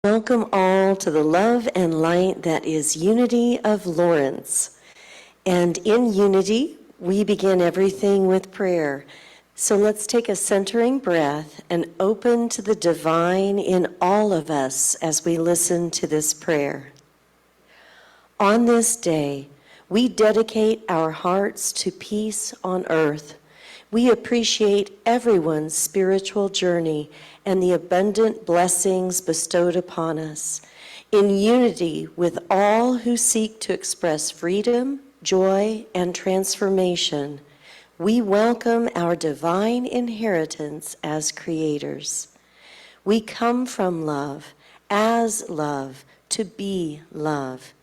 Welcome all to the love and light that is Unity of Lawrence. And in unity, we begin everything with prayer. So let's take a centering breath and open to the divine in all of us as we listen to this prayer. On this day, we dedicate our hearts to peace on earth. We appreciate everyone's spiritual journey and the abundant blessings bestowed upon us. In unity with all who seek to express freedom, joy, and transformation, we welcome our divine inheritance as creators. We come from love, as love, to be love.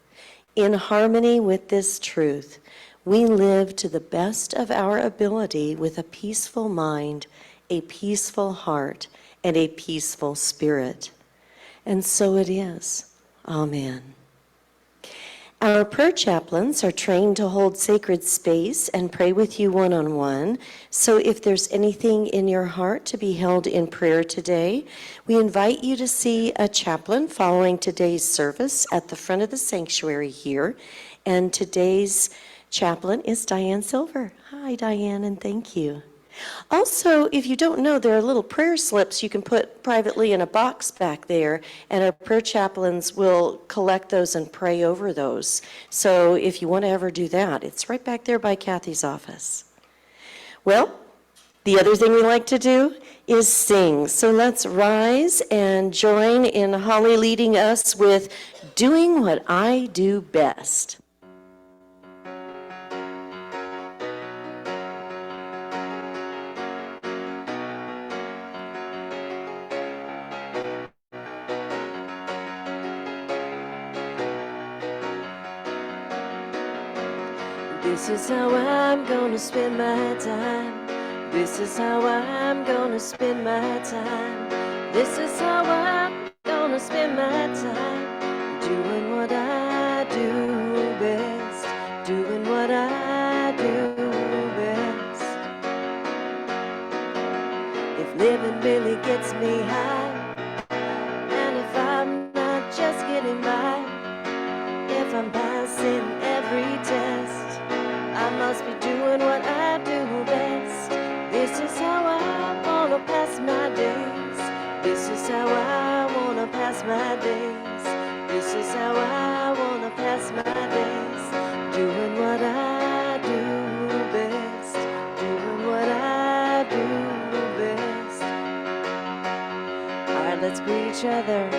In harmony with this truth, we live to the best of our ability with a peaceful mind, a peaceful heart, and a peaceful spirit. And so it is. Amen. Our prayer chaplains are trained to hold sacred space and pray with you one-on-one. So if there's anything in your heart to be held in prayer today, we invite you to see a chaplain following today's service at the front of the sanctuary here. And today's chaplain is Diane Silver. Hi, Diane, and thank you. Also, if you don't know, there are little prayer slips you can put privately in a box back there, and our prayer chaplains will collect those and pray over those. So if you want to ever do that, it's right back there by Kathy's office. Well, the other thing we like to do is sing. So let's rise and join in Holly leading us with Doing What I Do Best. This is how I'm gonna spend my time. This is how I'm gonna spend my time. This is how I'm gonna spend my time. Doing what I do best. Doing what I do best. If living really gets me high, and if I'm not just getting by, if I'm passing every test, I must be doing what I do best. This is how I wanna pass my days. This is how I wanna pass my days. This is how I wanna pass my days. Doing what I do best. Doing what I do best. All right, let's greet each other.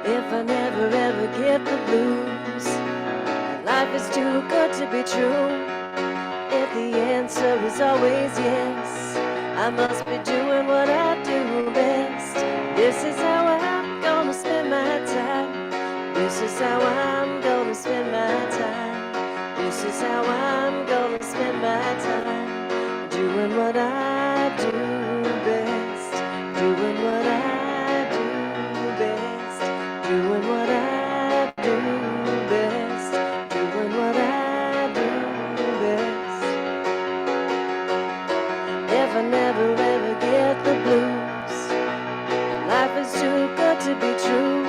If I never ever get the blues, life is too good to be true. If the answer is always yes, I must be doing what I do best. This is how I'm gonna spend my time. This is how I'm gonna spend my time. This is how I'm gonna spend my time. Doing what I do best. Doing what I do best. Doing what I do best. Doing what I do best. life, I never ever get the blues. Life is too good to be true.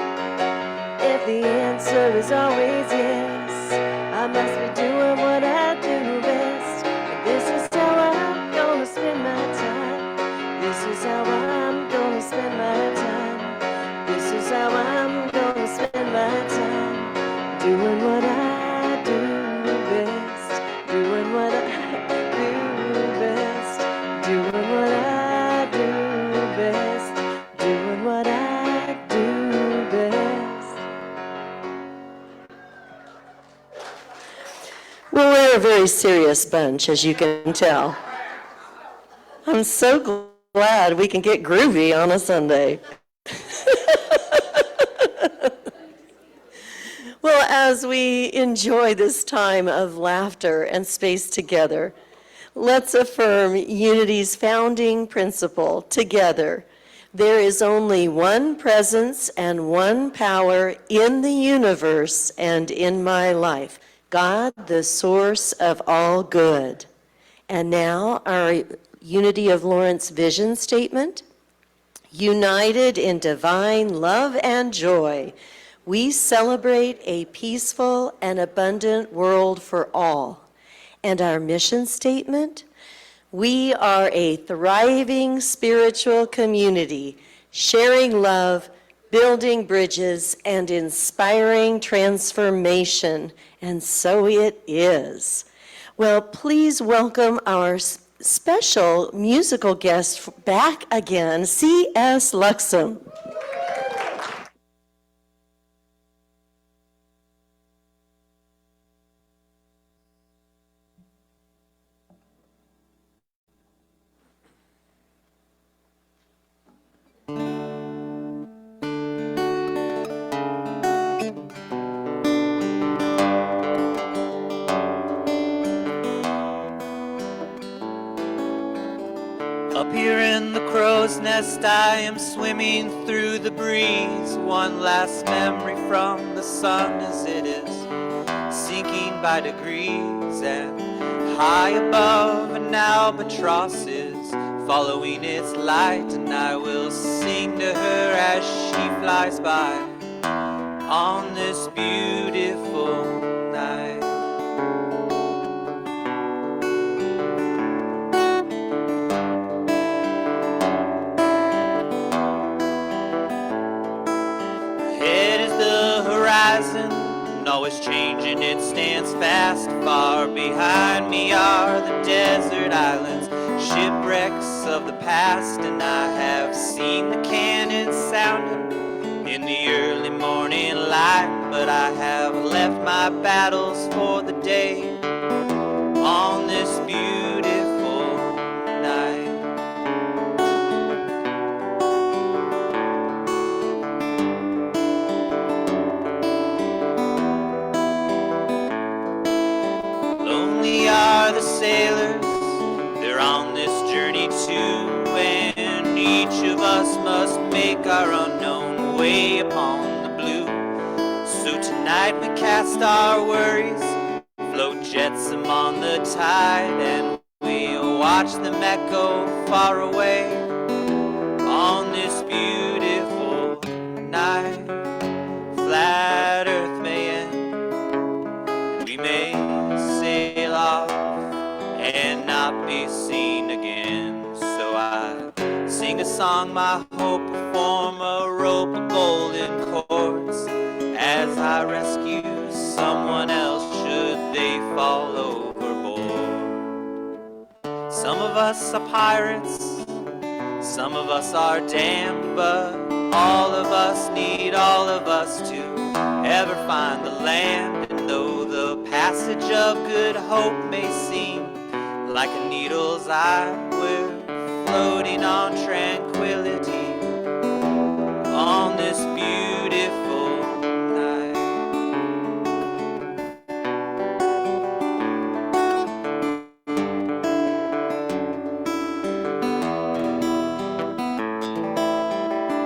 If the answer is always yes, I must be doing what I do best. And this is how I'm gonna spend my time. This is how I'm gonna spend my time. This is how I'm gonna spend my time. Doing what I do best. Doing what I do best. Doing what I do best. Doing what I do best. Well, we're a very serious bunch, as you can tell. I'm so glad we can get groovy on a Sunday. Well, as we enjoy this time of laughter and space together, let's affirm Unity's founding principle together. There is only one presence and one power in the universe and in my life, God, the source of all good. And now our Unity of Lawrence vision statement. United in divine love and joy, we celebrate a peaceful and abundant world for all. And our mission statement, we are a thriving spiritual community, sharing love, building bridges, and inspiring transformation. And so it is. Well, please welcome our special musical guest back again, C.S. Luxem. Up here in the crow's nest, I am swimming through the breeze. One last memory from the sun as it is sinking by degrees. And high above an albatross is following its light, and I will sing to her as she flies by on this beautiful night. And always changing, it stands fast. Far behind me are the desert islands, shipwrecks of the past. And I have seen the cannon sounding in the early morning light, but I have left my battles for the day on this beautiful night. Lonely are the sailors, they're on this journey too, and each of us must make our unknown way upon the blue. So tonight we cast our worries, float jetsam on the tide, and we watch them echo far away on this beautiful night. Flat earth may end, we may sail off and not be seen again. So I sing a song, my hope will form a rope of golden cords as I rescue someone else should they fall overboard. Some of us are pirates, some of us are damned, but all of us need all of us to ever find the land. And though the passage of good hope may seem like a needle's eye, we're floating on tranquility on this beautiful night.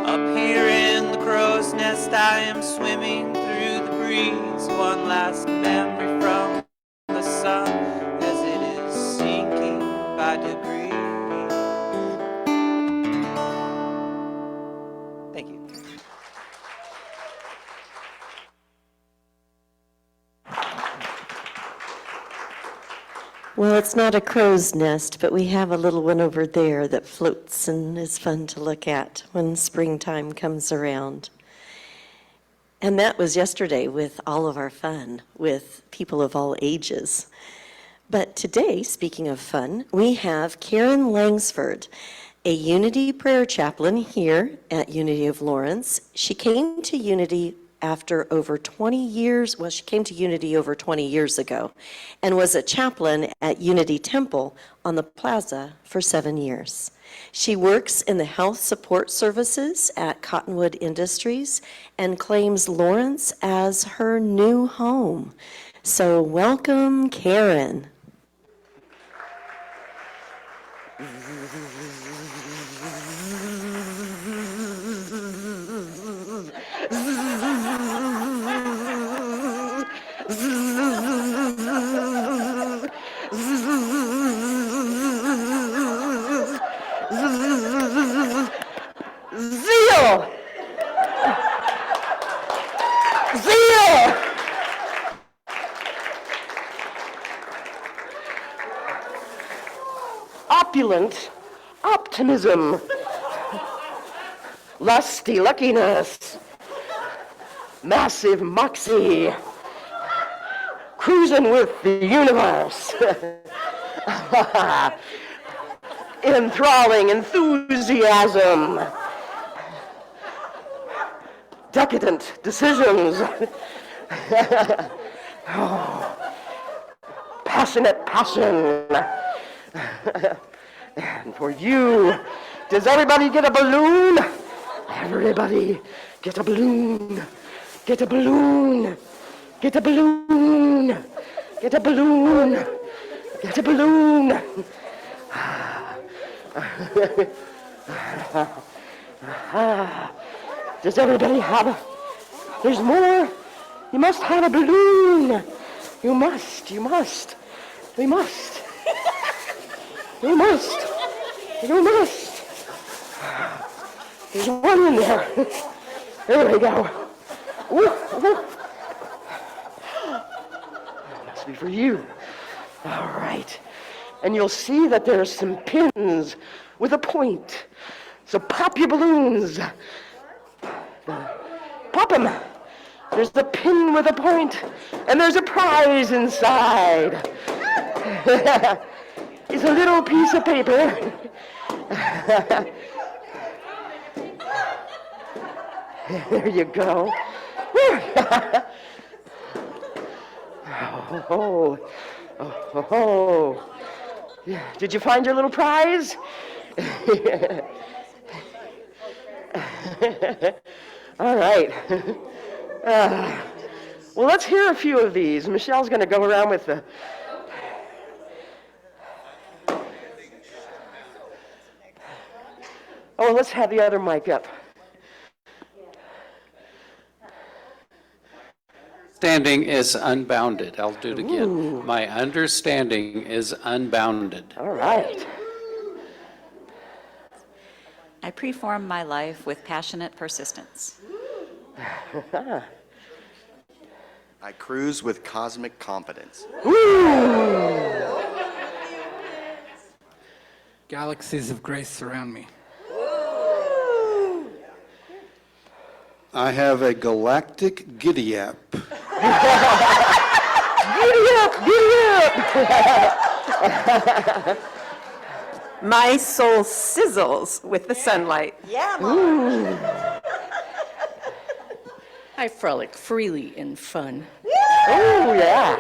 Up here in the crow's nest, I am swimming through the breeze. One last memory from the sun as it is sinking by degrees. Well, it's not a crow's nest, but we have a little one over there that floats and is fun to look at when springtime comes around. And that was yesterday with all of our fun with people of all ages. But today, speaking of fun, we have Karen Langsford, a Unity prayer chaplain here at Unity of Lawrence. She came to Unity after over 20 years, well, she came to Unity over 20 years ago and was a chaplain at Unity Temple on the plaza for 7 years. She works in the health support services at Cottonwood Industries and claims Lawrence as her new home. So welcome, Karen. Zeal! Zeal! Opulent optimism. Lusty luckiness. Massive moxie. Cruising with the universe. Enthralling enthusiasm. Decadent decisions. Passionate passion. And for you, does everybody get a balloon? Everybody get a balloon. Get a balloon. Get a balloon. Get a balloon. Get a balloon. Does everybody have a... There's more. You must have a balloon. You must. We must. You must. There's one in there. There we go. Ooh, ooh. Must be for you. All right. And you'll see that there's some pins with a point. So pop your balloons. Pop them. There's the pin with a point, and there's a prize inside. It's a little piece of paper. There you go. Oh. Did you find your little prize? All right. Well, let's hear a few of these. Michelle's going to go around with the... Oh, let's have the other mic up. Understanding is unbounded. I'll do it again. Ooh. My understanding is unbounded. All right. I preform my life with passionate persistence. I cruise with cosmic confidence. Galaxies of grace surround me. I have a galactic giddy-up. Giddy up. My soul sizzles with the sunlight. I frolic freely in fun. Oh, yeah.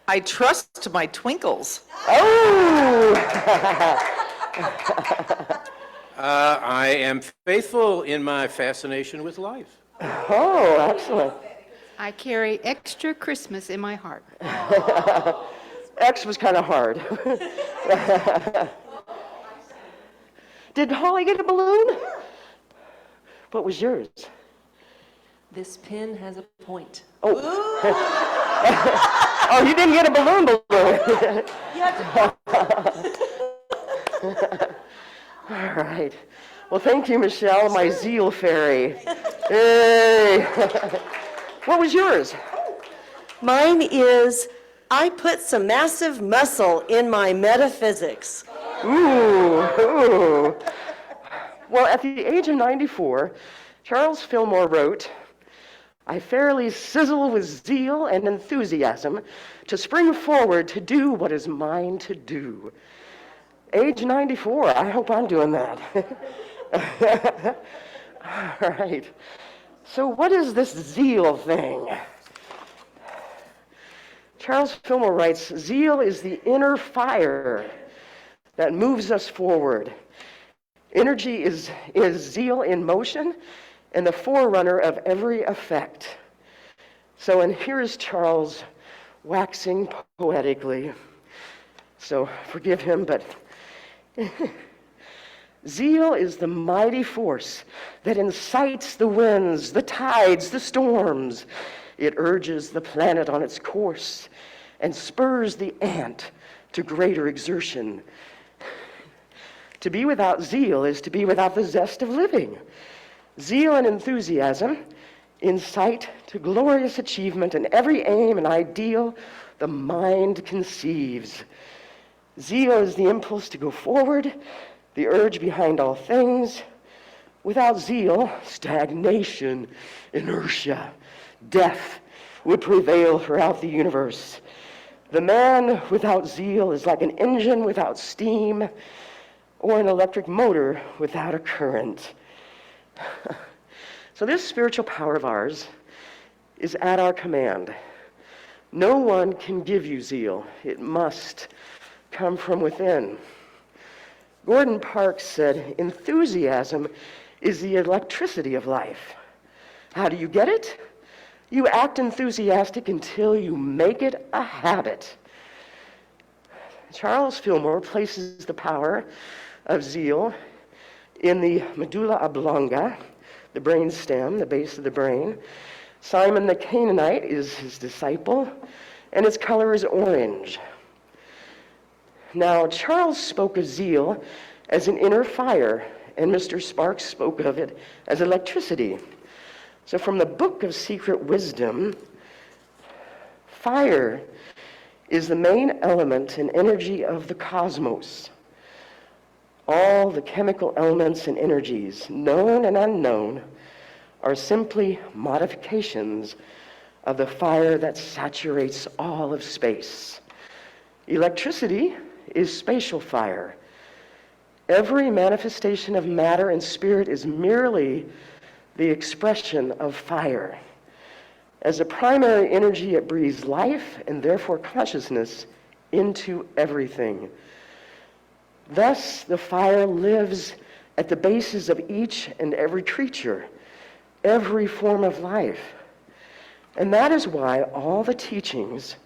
I trust my twinkles. Oh. I am faithful in my fascination with life. Oh, excellent. I carry extra Christmas in my heart. X was kind of hard. Did Holly get a balloon? What was yours? This pin has a point. Oh. Oh, you didn't get a balloon. All right. Well, thank you, Michelle, my Zeal fairy. Hey. What was yours? Mine is, I put some massive muscle in my metaphysics. Ooh. Well, at the age of 94, Charles Fillmore wrote, I fairly sizzle with zeal and enthusiasm to spring forward to do what is mine to do. Age 94, I hope I'm doing that. All right. So what is this zeal thing? Charles Fillmore writes, zeal is the inner fire that moves us forward. Energy is zeal in motion and the forerunner of every effect. So, and here is Charles waxing poetically. So forgive him, but zeal is the mighty force that incites the winds, the tides, the storms. It urges the planet on its course and spurs the ant to greater exertion. To be without zeal is to be without the zest of living. Zeal and enthusiasm incite to glorious achievement in every aim and ideal the mind conceives. Zeal is the impulse to go forward, the urge behind all things. Without zeal, stagnation, inertia, death would prevail throughout the universe. The man without zeal is like an engine without steam or an electric motor without a current. So this spiritual power of ours is at our command. No one can give you zeal. It must come from within. Gordon Parks said, enthusiasm is the electricity of life. How do you get it? You act enthusiastic until you make it a habit. Charles Fillmore places the power of zeal in the medulla oblongata, the brain stem, the base of the brain. Simon the Canaanite is his disciple, and its color is orange. Now, Charles spoke of zeal as an inner fire, and Mr. Sparks spoke of it as electricity. So from the Book of Secret Wisdom, fire is the main element and energy of the cosmos. All the chemical elements and energies, known and unknown, are simply modifications of the fire that saturates all of space. Electricity is spatial fire. Every manifestation of matter and spirit is merely the expression of fire. As a primary energy, it breathes life and therefore consciousness into everything. Thus, the fire lives at the bases of each and every creature, every form of life. And that is why all the teachings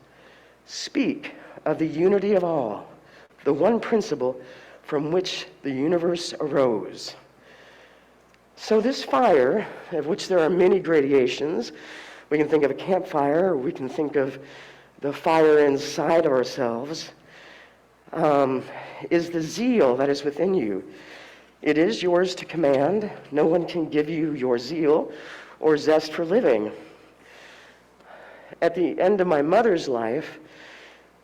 speak of the unity of all, the one principle from which the universe arose. So this fire, of which there are many gradations, we can think of a campfire, or we can think of the fire inside of ourselves, is the zeal that is within you. It is yours to command. No one can give you your zeal or zest for living. At the end of my mother's life,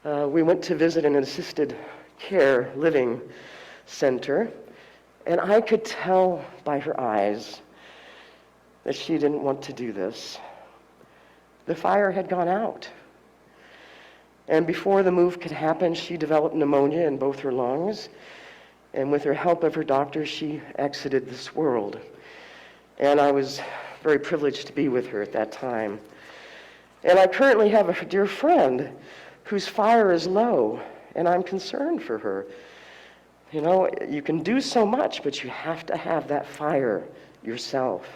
we went to visit an assisted care living center, and I could tell by her eyes that she didn't want to do this. The fire had gone out. And before the move could happen, she developed pneumonia in both her lungs. And with the help of her doctor, she exited this world. And I was very privileged to be with her at that time. And I currently have a dear friend whose fire is low, and I'm concerned for her. You know, you can do so much, but you have to have that fire yourself.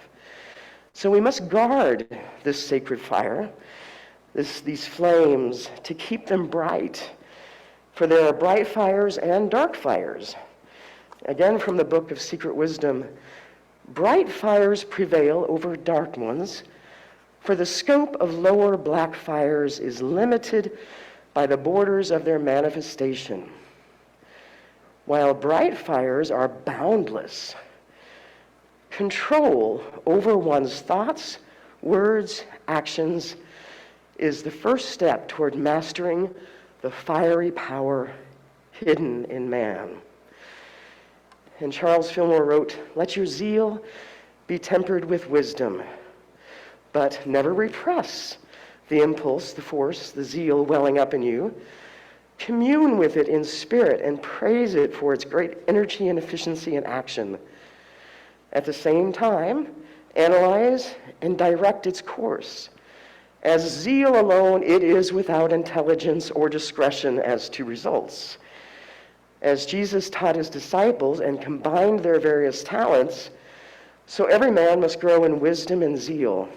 So we must guard this sacred fire, these flames, to keep them bright. For there are bright fires and dark fires. Again, from the Book of Secret Wisdom, bright fires prevail over dark ones, for the scope of lower black fires is limited by the borders of their manifestation, while bright fires are boundless. Control over one's thoughts, words, actions is the first step toward mastering the fiery power hidden in man. And Charles Fillmore wrote, "Let your zeal be tempered with wisdom, but never repress the impulse, the force, the zeal welling up in you. Commune with it in spirit and praise it for its great energy and efficiency in action. At the same time, analyze and direct its course. As zeal alone, it is without intelligence or discretion as to results. As Jesus taught his disciples and combined their various talents, so every man must grow in wisdom and zeal.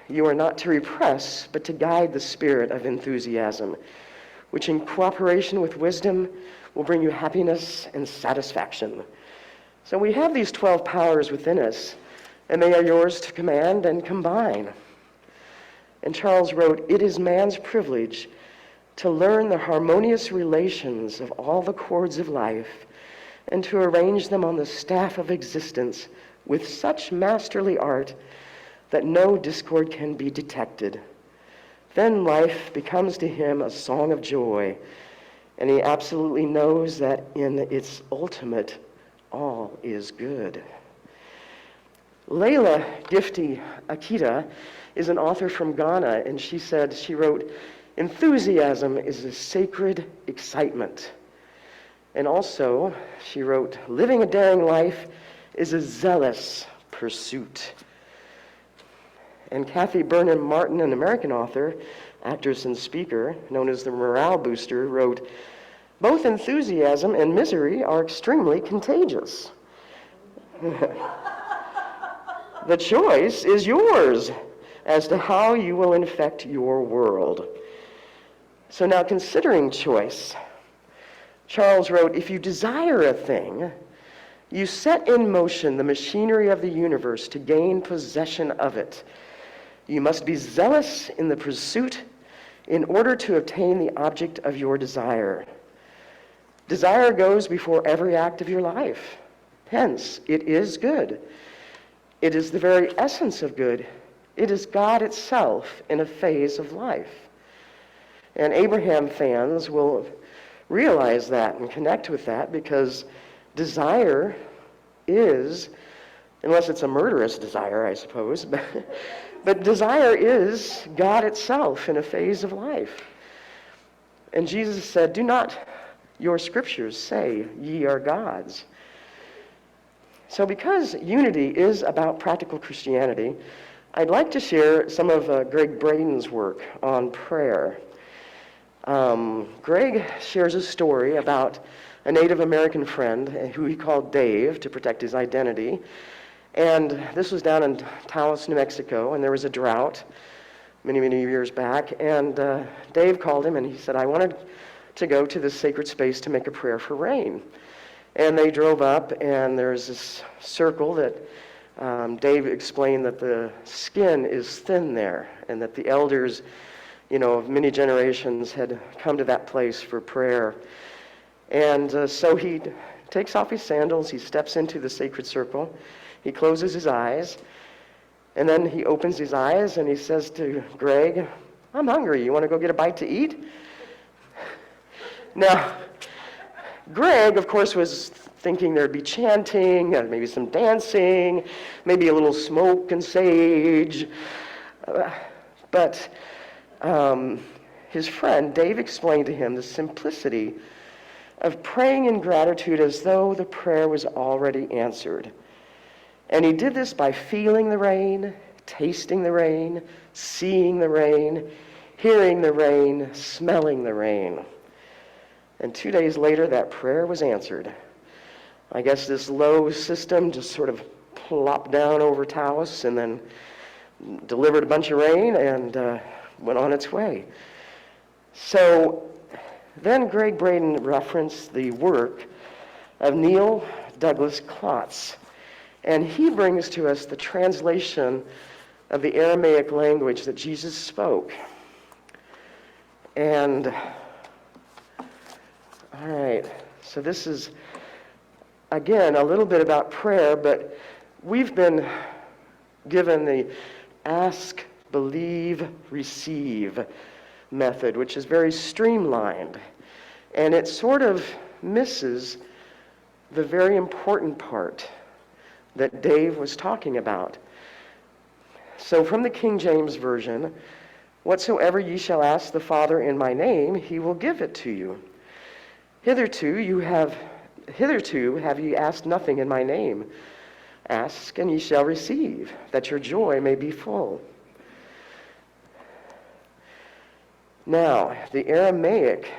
You are not to repress, but to guide the spirit of enthusiasm, which in cooperation with wisdom will bring you happiness and satisfaction." So we have these 12 powers within us, and they are yours to command and combine. And Charles wrote, "It is man's privilege to learn the harmonious relations of all the chords of life and to arrange them on the staff of existence with such masterly art that no discord can be detected. Then life becomes to him a song of joy, and he absolutely knows that in its ultimate, all is good." Leila Gifty Akita is an author from Ghana, and she wrote, "Enthusiasm is a sacred excitement." And also, she wrote, "Living a daring life is a zealous pursuit." And Kathy Burnham Martin, an American author, actress and speaker, known as the morale booster, wrote, "Both enthusiasm and misery are extremely contagious. The choice is yours as to how you will infect your world." So now, considering choice, Charles wrote, "If you desire a thing, you set in motion the machinery of the universe to gain possession of it. You must be zealous in the pursuit in order to obtain the object of your desire. Desire goes before every act of your life. Hence, it is good. It is the very essence of good. It is God itself in a phase of life." And Abraham fans will realize that and connect with that, because desire is, unless it's a murderous desire, I suppose, but desire is God itself in a phase of life. And Jesus said, "Do not your scriptures say ye are gods?" So because unity is about practical Christianity, I'd like to share some of Greg Braden's work on prayer. Greg shares a story about a Native American friend who he called Dave to protect his identity. And this was down in Taos, New Mexico, and there was a drought many, many years back. And Dave called him and he said, "I wanted to go to this sacred space to make a prayer for rain." And they drove up, and there's this circle that Dave explained that the skin is thin there, and that the elders, of many generations had come to that place for prayer. And so he takes off his sandals, he steps into the sacred circle, he closes his eyes, and then he opens his eyes and he says to Greg, "I'm hungry, you want to go get a bite to eat?" Now, Greg, of course, was thinking there'd be chanting, maybe some dancing, maybe a little smoke and sage. But his friend, Dave, explained to him the simplicity of praying in gratitude as though the prayer was already answered. And he did this by feeling the rain, tasting the rain, seeing the rain, hearing the rain, smelling the rain. And 2 days later, that prayer was answered. I guess this low system just sort of plopped down over Taos and then delivered a bunch of rain and went on its way. So then Greg Braden referenced the work of Neil Douglas Klotz, and he brings to us the translation of the Aramaic language that Jesus spoke. And all right, so this is, again, a little bit about prayer, but we've been given the ask, believe, receive method, which is very streamlined. And it sort of misses the very important part that Dave was talking about. So from the King James Version, whatsoever ye shall ask the Father in my name, he will give it to you. Hitherto have ye asked nothing in my name. Ask, and ye shall receive, that your joy may be full. Now, the Aramaic,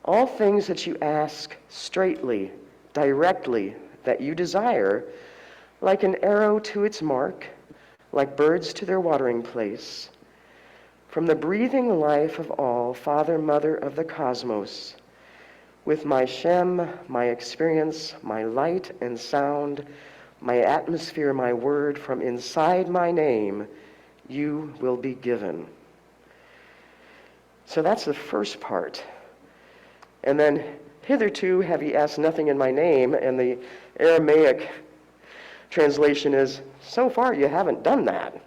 all things that you ask straightly, directly, that you desire, like an arrow to its mark, like birds to their watering place, from the breathing life of all, Father, Mother of the cosmos, with my Shem, my experience, my light and sound, my atmosphere, my word, from inside my name, you will be given. So that's the first part. And then, hitherto have ye asked nothing in my name, and the Aramaic translation is, so far you haven't done that.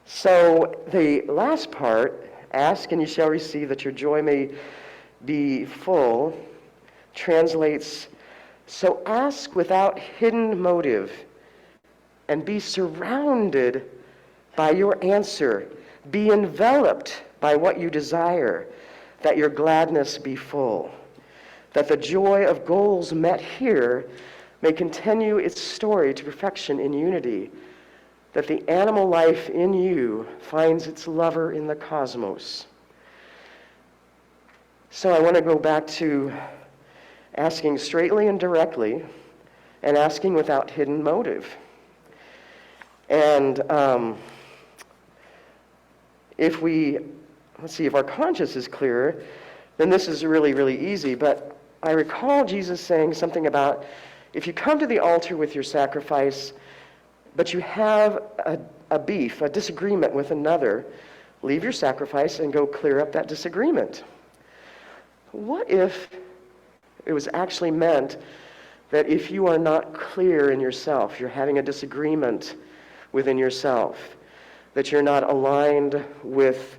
So the last part, ask and you shall receive that your joy may be full, translates, so ask without hidden motive and be surrounded by your answer. Be enveloped by what you desire, that your gladness be full, that the joy of goals met here may continue its story to perfection in unity, that the animal life in you finds its lover in the cosmos. So I want to go back to asking straightly and directly, and asking without hidden motive. And if our conscience is clear, then this is really, really easy. But I recall Jesus saying something about, if you come to the altar with your sacrifice, but you have a beef, a disagreement with another, leave your sacrifice and go clear up that disagreement. What if it was actually meant that if you are not clear in yourself, you're having a disagreement within yourself, that you're not aligned with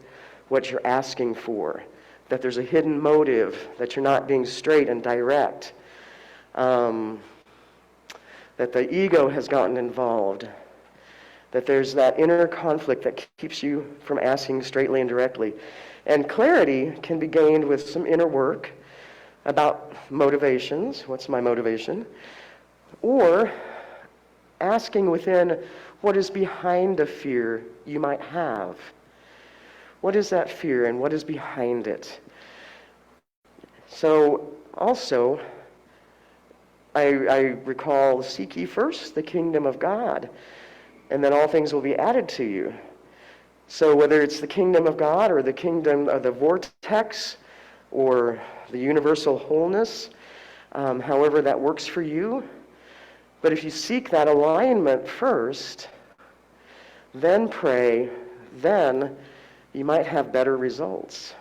what you're asking for, that there's a hidden motive, that you're not being straight and direct, that the ego has gotten involved, that there's that inner conflict that keeps you from asking straightly and directly. And clarity can be gained with some inner work about motivations. What's my motivation? Or asking within what is behind a fear you might have. What is that fear and what is behind it? So also, I recall, seek ye first the kingdom of God, and then all things will be added to you. So whether it's the kingdom of God or the kingdom of the vortex or the universal wholeness, however that works for you, but if you seek that alignment first, then pray, then you might have better results.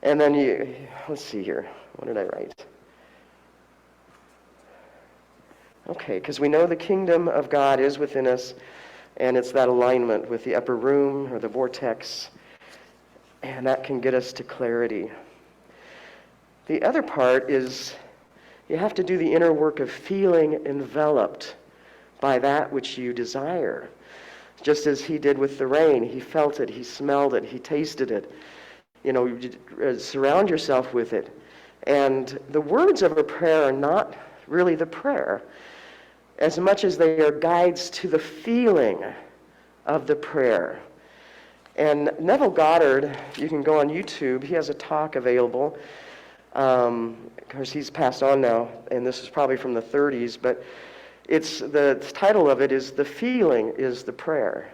And then let's see here, what did I write? Okay, because we know the kingdom of God is within us, and it's that alignment with the upper room or the vortex, and that can get us to clarity. The other part is you have to do the inner work of feeling enveloped by that which you desire. Just as he did with the rain, he felt it, he smelled it, he tasted it. Surround yourself with it. And the words of a prayer are not really the prayer, as much as they are guides to the feeling of the prayer. And Neville Goddard, you can go on YouTube, he has a talk available. Of course, he's passed on now, and this is probably from the 30s, but the title of it is "The Feeling is the Prayer."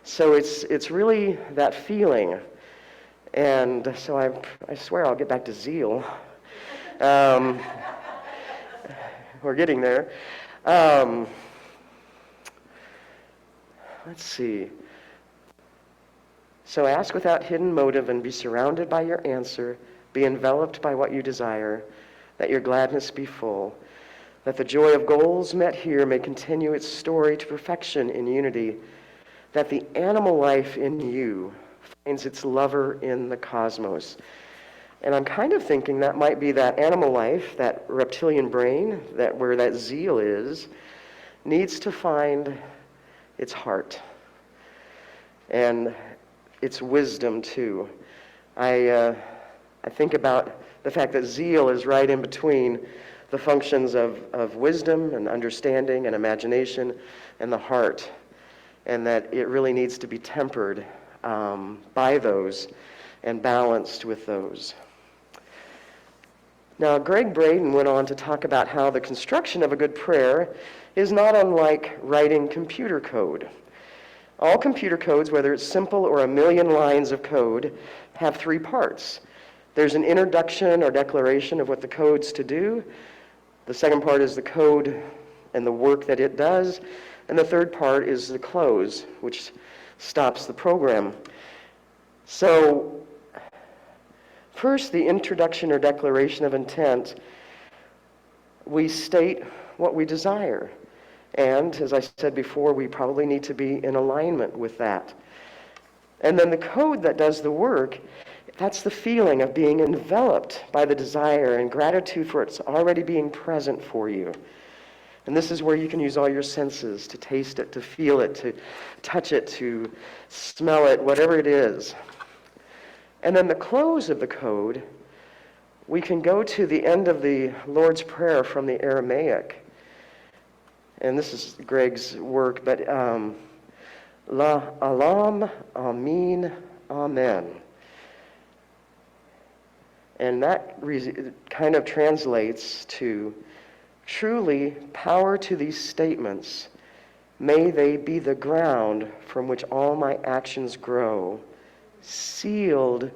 So it's really that feeling. And so I swear I'll get back to Zeal. We're getting there. Let's see. So ask without hidden motive and be surrounded by your answer. Be enveloped by what you desire, that your gladness be full. that the joy of goals met here may continue its story to perfection in unity, that the animal life in you finds its lover in the cosmos. And I'm kind of thinking that might be that animal life, that reptilian brain, that where that zeal is, needs to find its heart and its wisdom too. I think about the fact that zeal is right in between the functions of wisdom and understanding and imagination and the heart, and that it really needs to be tempered by those and balanced with those. Now, Greg Braden went on to talk about how the construction of a good prayer is not unlike writing computer code. All computer codes, whether it's simple or a million lines of code, have three parts. There's an introduction or declaration of what the code's to do. The second part is the code and the work that it does. And the third part is the close, which stops the program. So, first, the introduction or declaration of intent, we state what we desire. And, as I said before, we probably need to be in alignment with that. And then the code that does the work, that's the feeling of being enveloped by the desire and gratitude for it's already being present for you. And this is where you can use all your senses to taste it, to feel it, to touch it, to smell it, whatever it is. And then the close of the code, we can go to the end of the Lord's Prayer from the Aramaic. And this is Greg's work, but La Alam, Amin, Amen. And that kind of translates to, truly, power to these statements. May they be the ground from which all my actions grow, sealed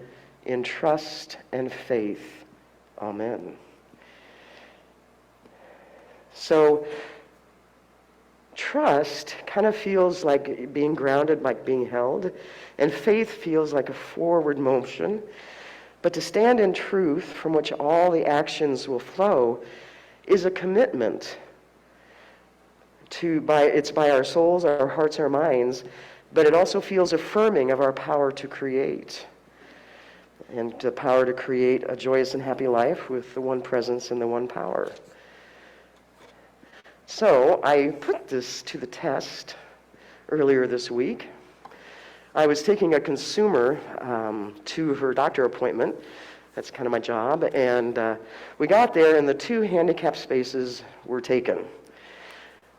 in trust and faith. Amen. So, trust kind of feels like being grounded, like being held, and faith feels like a forward motion. But to stand in truth from which all the actions will flow is a commitment it's by our souls, our hearts, our minds, but it also feels affirming of our power to create and the power to create a joyous and happy life with the one presence and the one power. So I put this to the test earlier this week. I was taking a consumer to her doctor appointment. That's kind of my job. And we got there, and the two handicap spaces were taken.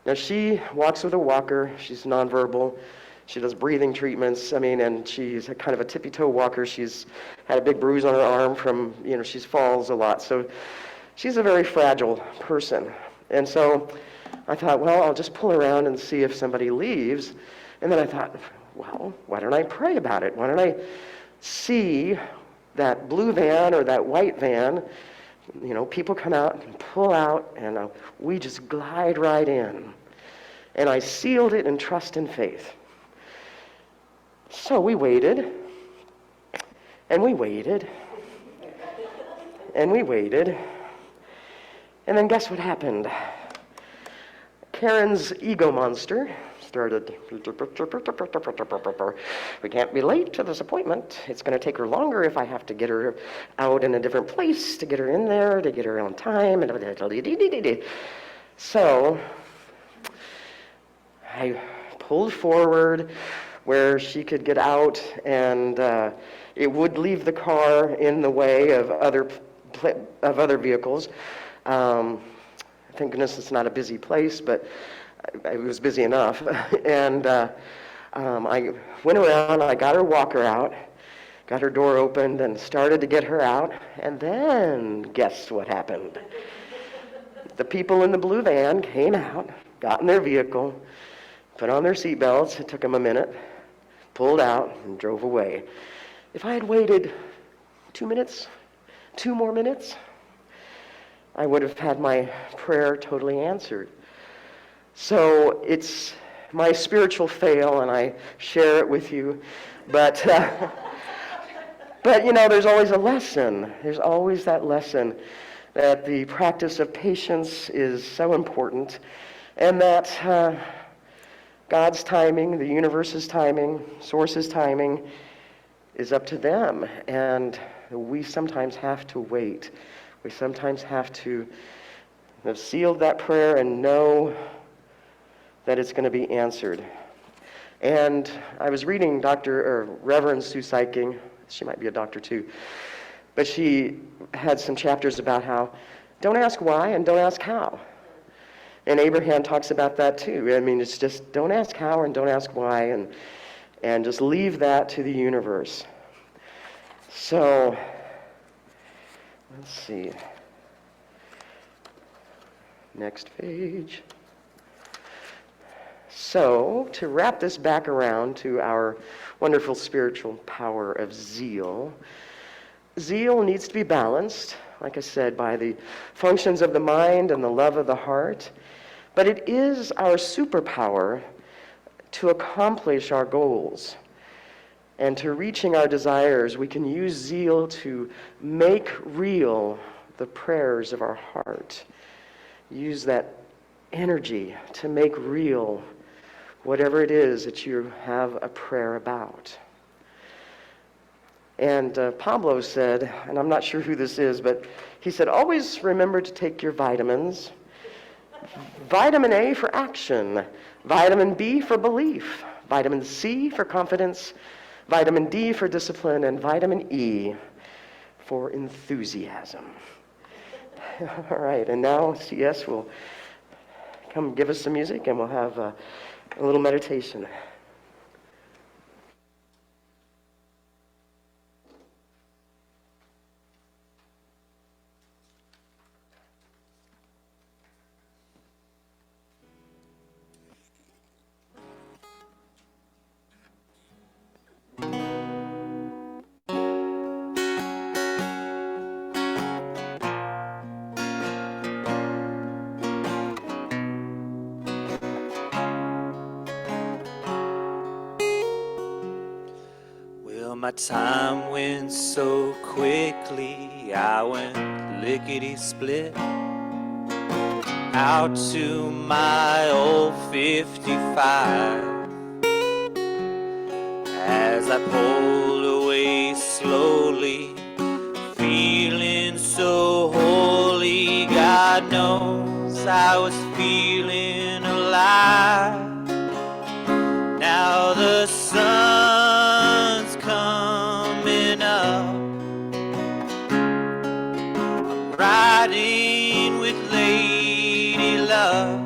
Now, she walks with a walker. She's nonverbal. She does breathing treatments. And she's kind of a tippy-toe walker. She's had a big bruise on her arm from, she falls a lot. So she's a very fragile person. And so I thought, well, I'll just pull around and see if somebody leaves. And then I thought, well, why don't I pray about it? Why don't I see that blue van or that white van, people come out and pull out, and we just glide right in. And I sealed it in trust and faith. So we waited, and we waited, and we waited, and then guess what happened? Karen's ego monster started, we can't be late to this appointment. It's going to take her longer if I have to get her out in a different place, to get her in there, to get her on time. So I pulled forward where she could get out, and it would leave the car in the way of other vehicles. Thank goodness it's not a busy place, but it was busy enough. And I went around, I got her walker out, got her door opened, and started to get her out. And then, guess what happened? The people in the blue van came out, got in their vehicle, put on their seatbelts. It took them a minute, pulled out, and drove away. If I had waited 2 minutes, 2 more minutes, I would have had my prayer totally answered. So it's my spiritual fail, and I share it with you. But there's always a lesson. There's always that lesson that the practice of patience is so important, and that God's timing, the universe's timing, Source's timing is up to them, and we sometimes have to wait. We sometimes have to have sealed that prayer and know that it's going to be answered. And I was reading Reverend Sue Seiking. She might be a doctor too, but she had some chapters about how don't ask why and don't ask how. And Abraham talks about that too. I mean, it's just don't ask how and don't ask why, and just leave that to the universe. So, let's see. Next page. So, to wrap this back around to our wonderful spiritual power of zeal, zeal needs to be balanced, like I said, by the functions of the mind and the love of the heart. But it is our superpower to accomplish our goals. And to reaching our desires, we can use zeal to make real the prayers of our heart. Use that energy to make real whatever it is that you have a prayer about. And Pablo said, and I'm not sure who this is, but he said, always remember to take your vitamins. Vitamin A for action, vitamin B for belief, vitamin C for confidence, vitamin D for discipline, and vitamin E for enthusiasm. All right, and now CS will come give us some music, and we'll have a little meditation. My time went so quickly, I went lickety-split out to my old 55. As I pulled away slowly, feeling so holy, God knows I was feeling alive. Now the sun's coming up, I'm riding with Lady Luck.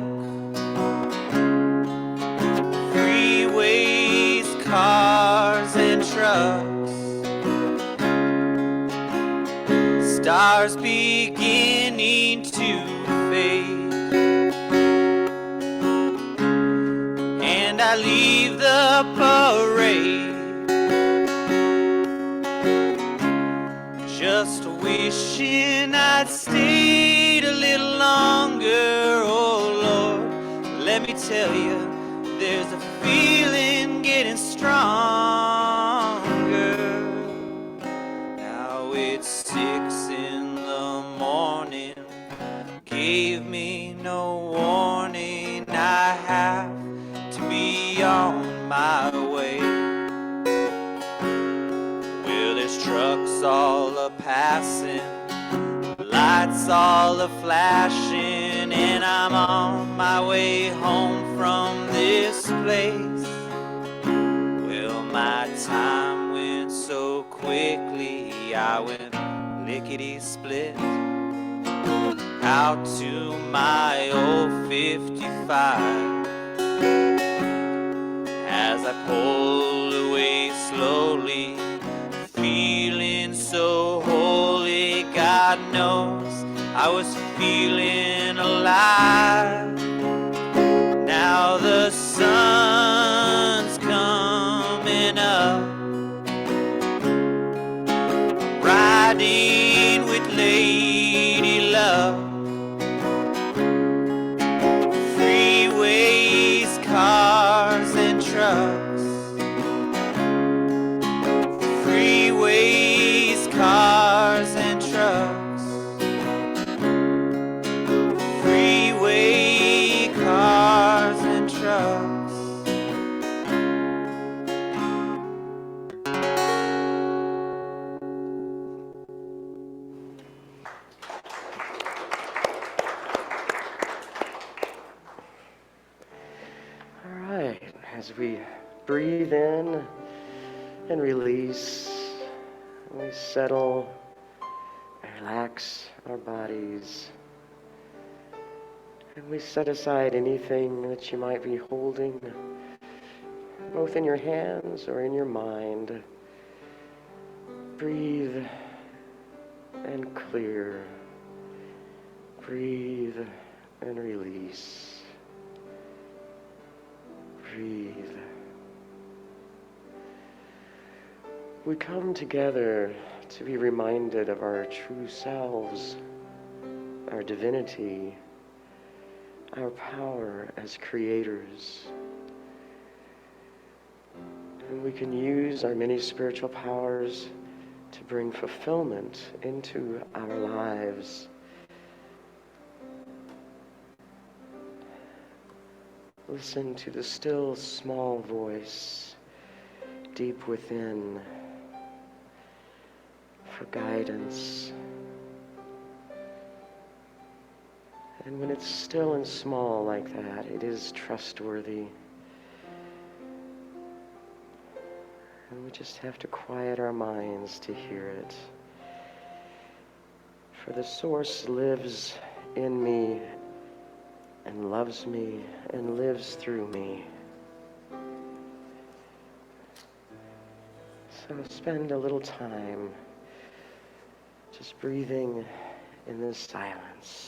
Freeways, cars and trucks, stars beginning to fade, and I leave the parade just wishing I'd stayed a little longer. Oh Lord, let me tell you, there's a feeling getting stronger. Now it's 6 in the morning, gave me no warning, I have to be on my way. Well, there's trucks all a-passing, lights all a-flashing, and I'm on my way home from this place. Well, my time went so quickly, I went lickety-split out to my old 55. As I pulled away slowly, feeling so holy, God knows I was feeling alive. Now the sun's coming up, riding with Lady Love. Freeways, cars and trucks, freeways, cars and trucks, as we breathe in and release, and we settle and relax our bodies. And we set aside anything that you might be holding, both in your hands or in your mind. Breathe and clear. Breathe and release. Breathe. We come together to be reminded of our true selves, our divinity, our power as creators. And we can use our many spiritual powers to bring fulfillment into our lives. Listen to the still small voice deep within for guidance. And when it's still and small like that, it is trustworthy. And we just have to quiet our minds to hear it. For the source lives in me and loves me and lives through me. So spend a little time just breathing in this silence.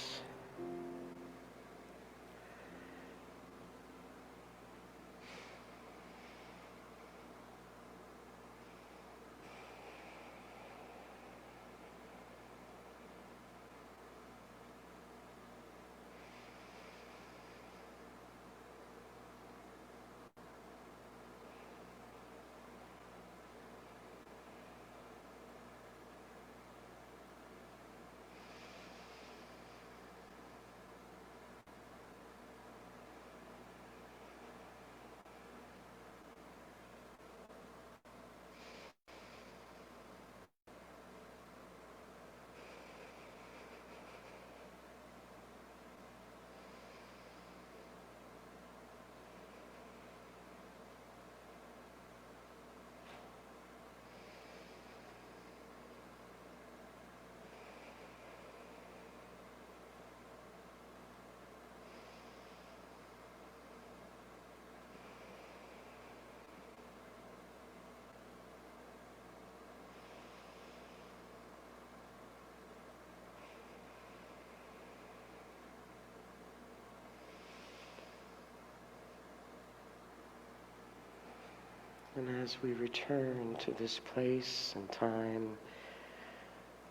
And as we return to this place and time,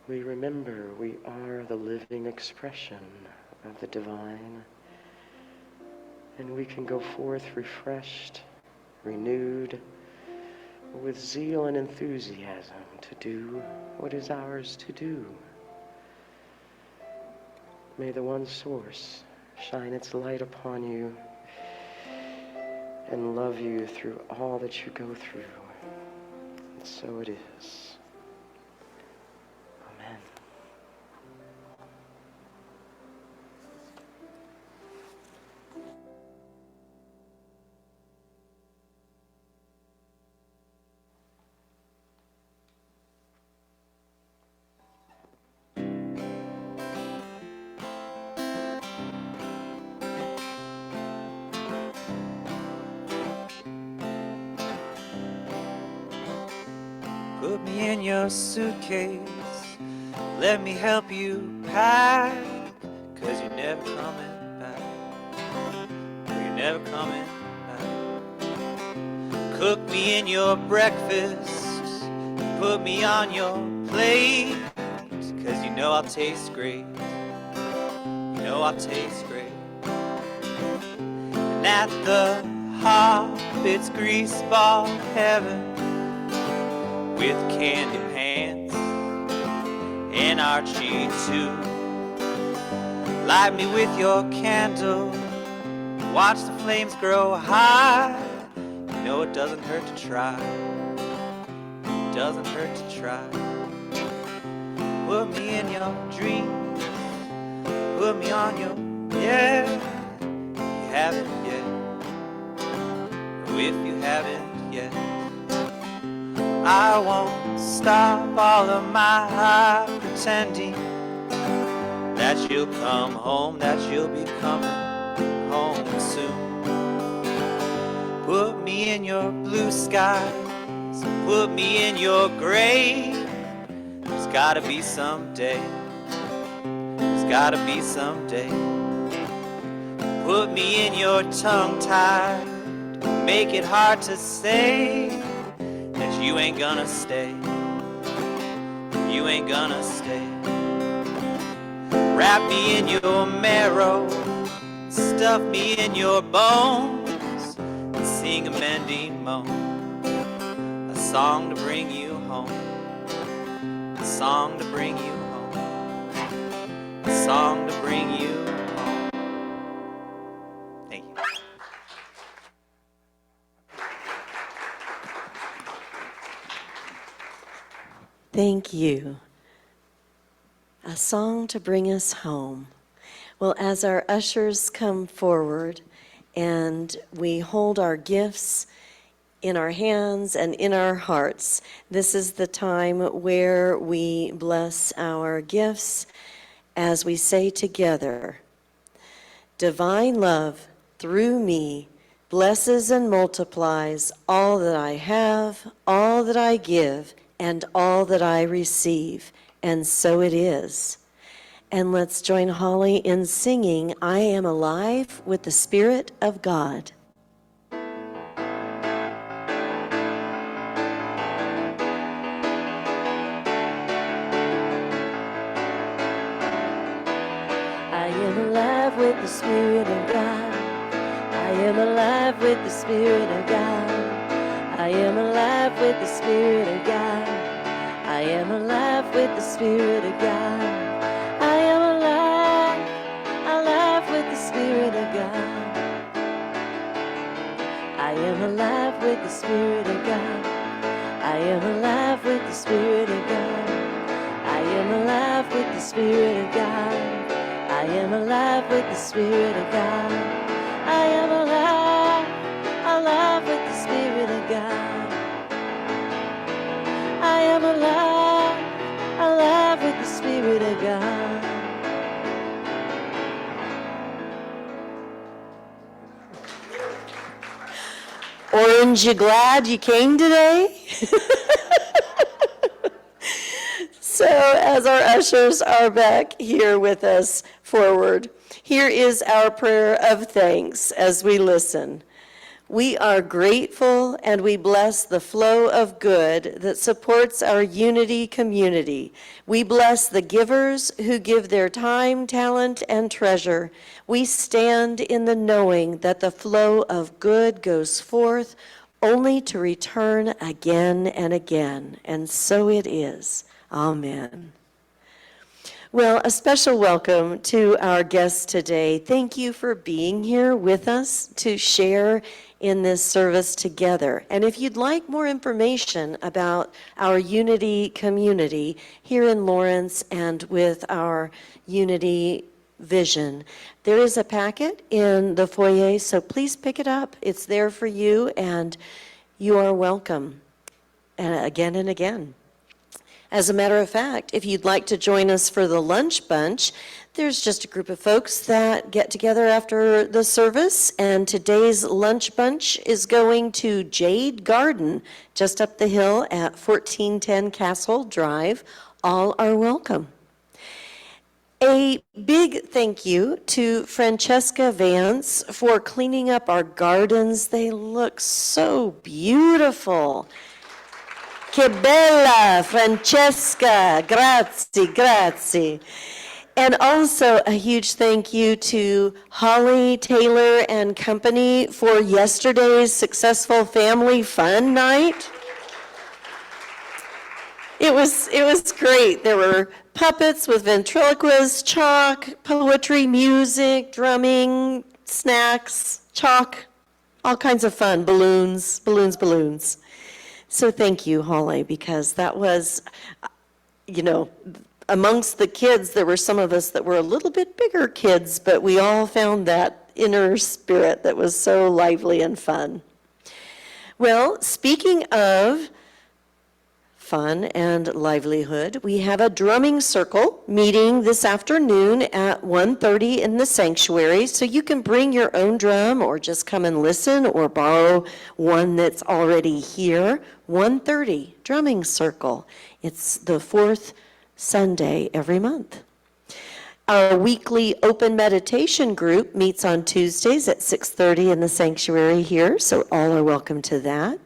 we remember we are the living expression of the divine. And we can go forth refreshed, renewed, with zeal and enthusiasm to do what is ours to do. May the one source shine its light upon you and love you through all that you go through. And so it is. Amen. Put me in your suitcase, let me help you pack, 'cause you're never coming back, you're never coming back. Cook me in your breakfast, put me on your plate, 'cause you know I'll taste great, you know I'll taste great. And at the Hobbit's greaseball heaven, with candy pants and Archie too, light me with your candle, watch the flames grow high. You know it doesn't hurt to try, it doesn't hurt to try. Put me in your dreams, put me on your, yeah, you haven't yet, if you haven't yet. I won't stop all of my pretending that you'll come home, that you'll be coming home soon. Put me in your blue skies, put me in your gray. There's gotta be someday, there's gotta be someday. Put me in your tongue-tied, make it hard to say that you ain't gonna stay, you ain't gonna stay. Wrap me in your marrow, stuff me in your bones, and sing a mending moan, a song to bring you home, a song to bring you home, a song to bring you home. Thank you. Thank you. A song to bring us home. Well, as our ushers come forward and we hold our gifts in our hands and in our hearts, this is the time where we bless our gifts as we say together, divine love through me blesses and multiplies all that I have, all that I give, and all that I receive. And so it is. And let's join Holly in singing, I am alive with the Spirit of God. I am alive with the Spirit of God. I am alive with the Spirit of God. I am alive with the Spirit of God. I am alive with the Spirit of God. I am alive, alive with the Spirit of God. I am alive with the Spirit of God. I am alive with the Spirit of God. I am alive with the Spirit of God. I am alive with the Spirit of God. I am alive, alive with the Spirit of God. I am alive, alive with the Spirit of God. Orange, you glad you came today? So as our ushers are back here with us forward, here is our prayer of thanks as we listen. We are grateful and we bless the flow of good that supports our unity community. We bless the givers who give their time, talent, and treasure. We stand in the knowing that the flow of good goes forth only to return again and again. And so it is. Amen. Well, a special welcome to our guests today. Thank you for being here with us to share in this service together. And if you'd like more information about our Unity community here in Lawrence and with our Unity vision, there is a packet in the foyer, so please pick it up. It's there for you, and you are welcome and again and again. As a matter of fact, if you'd like to join us for the lunch bunch, there's just a group of folks that get together after the service, and today's lunch bunch is going to Jade Garden, just up the hill at 1410 Castle Drive. All are welcome. A big thank you to Francesca Vance for cleaning up our gardens. They look so beautiful. Che bella, Francesca, grazie, grazie. And also a huge thank you to Holly Taylor and company for yesterday's successful family fun night. It was great. There were puppets with ventriloquists, chalk, poetry, music, drumming, snacks, chalk, all kinds of fun, balloons. So thank you, Holly, because that was, amongst the kids, there were some of us that were a little bit bigger kids, but we all found that inner spirit that was so lively and fun. Well, speaking of fun and livelihood, we have a drumming circle meeting this afternoon at 1:30 in the sanctuary. So you can bring your own drum or just come and listen or borrow one that's already here. 1:30 drumming circle. It's the fourth Sunday every month. Our weekly open meditation group meets on Tuesdays at 6:30 in the sanctuary here, so all are welcome to that.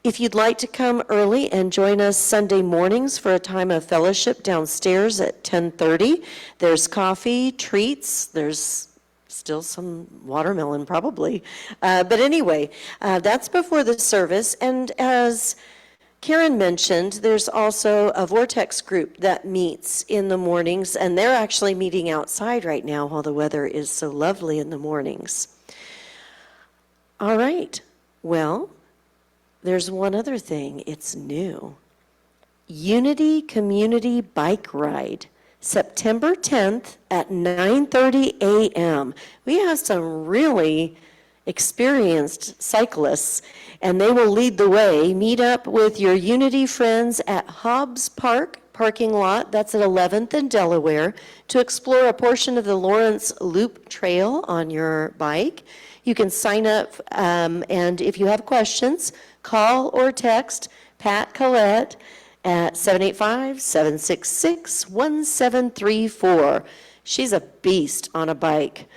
If you'd like to come early and join us Sunday mornings for a time of fellowship downstairs at 10:30, there's coffee, treats, there's still some watermelon probably. But anyway, that's before the service. And as Karen mentioned, there's also a Vortex group that meets in the mornings, and they're actually meeting outside right now while the weather is so lovely in the mornings. All right, well, there's one other thing. It's new. Unity Community Bike Ride, September 10th at 9:30 a.m. We have some really experienced cyclists, and they will lead the way. Meet up with your Unity friends at Hobbs Park parking lot, that's at 11th and Delaware, to explore a portion of the Lawrence Loop Trail on your bike. You can sign up, and if you have questions, call or text Pat Collette at 785-766-1734. She's a beast on a bike.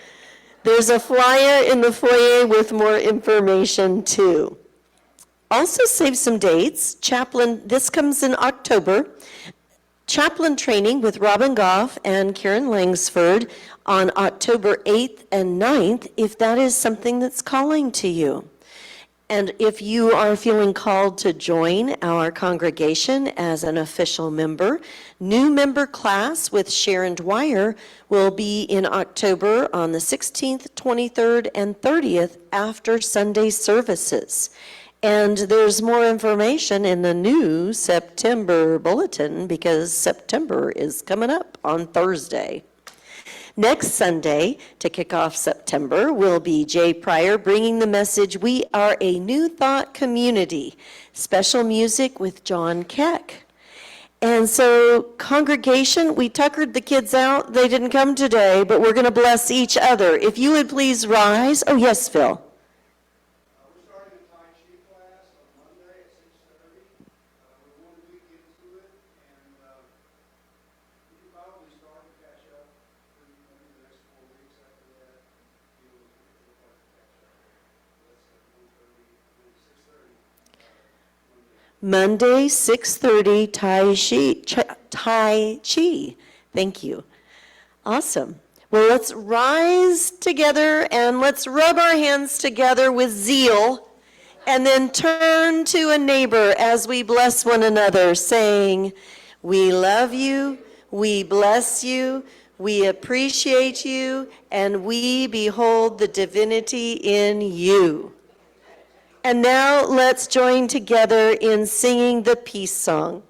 There's a flyer in the foyer with more information too. Also save some dates. Chaplain, this comes in October. Chaplain training with Robin Goff and Karen Langsford on October 8th and 9th, if that is something that's calling to you. And if you are feeling called to join our congregation as an official member, new member class with Sharon Dwyer will be in October on the 16th, 23rd, and 30th after Sunday services. And there's more information in the new September bulletin because September is coming up on Thursday. Next Sunday, to kick off September, will be Jay Pryor bringing the message, "We are a New Thought Community." Special music with John Keck. And so, congregation, we tuckered the kids out. They didn't come today, but we're going to bless each other. If you would please rise. Oh, yes, Phil. Monday, 6:30, Tai Chi. Thank you. Awesome. Well, let's rise together and let's rub our hands together with zeal and then turn to a neighbor as we bless one another, saying, "We love you, we bless you, we appreciate you, and we behold the divinity in you." And now let's join together in singing the peace song.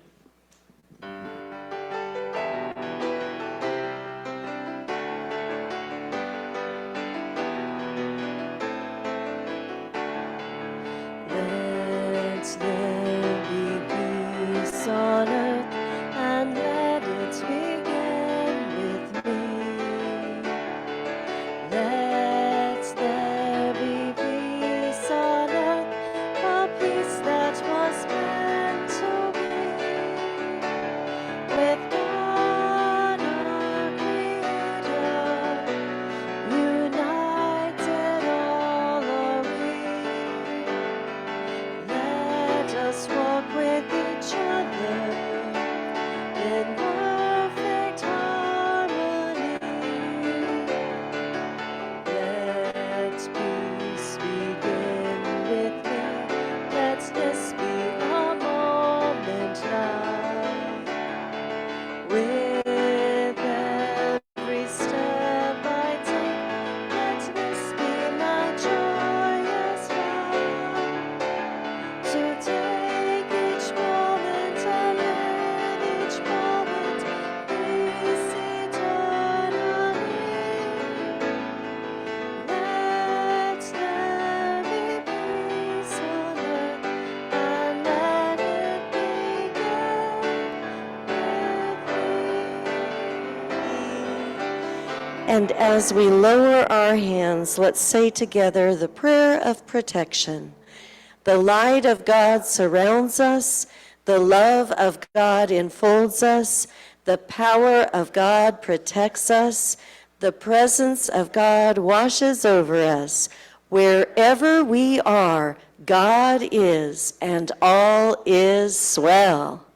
Let there be peace on earth, and let it begin with me. Let there be peace on earth, a peace that was meant to be. And as we lower our hands, let's say together the prayer of protection. The light of God surrounds us, the love of God enfolds us, the power of God protects us, the presence of God washes over us. Wherever we are, God is, and all is well.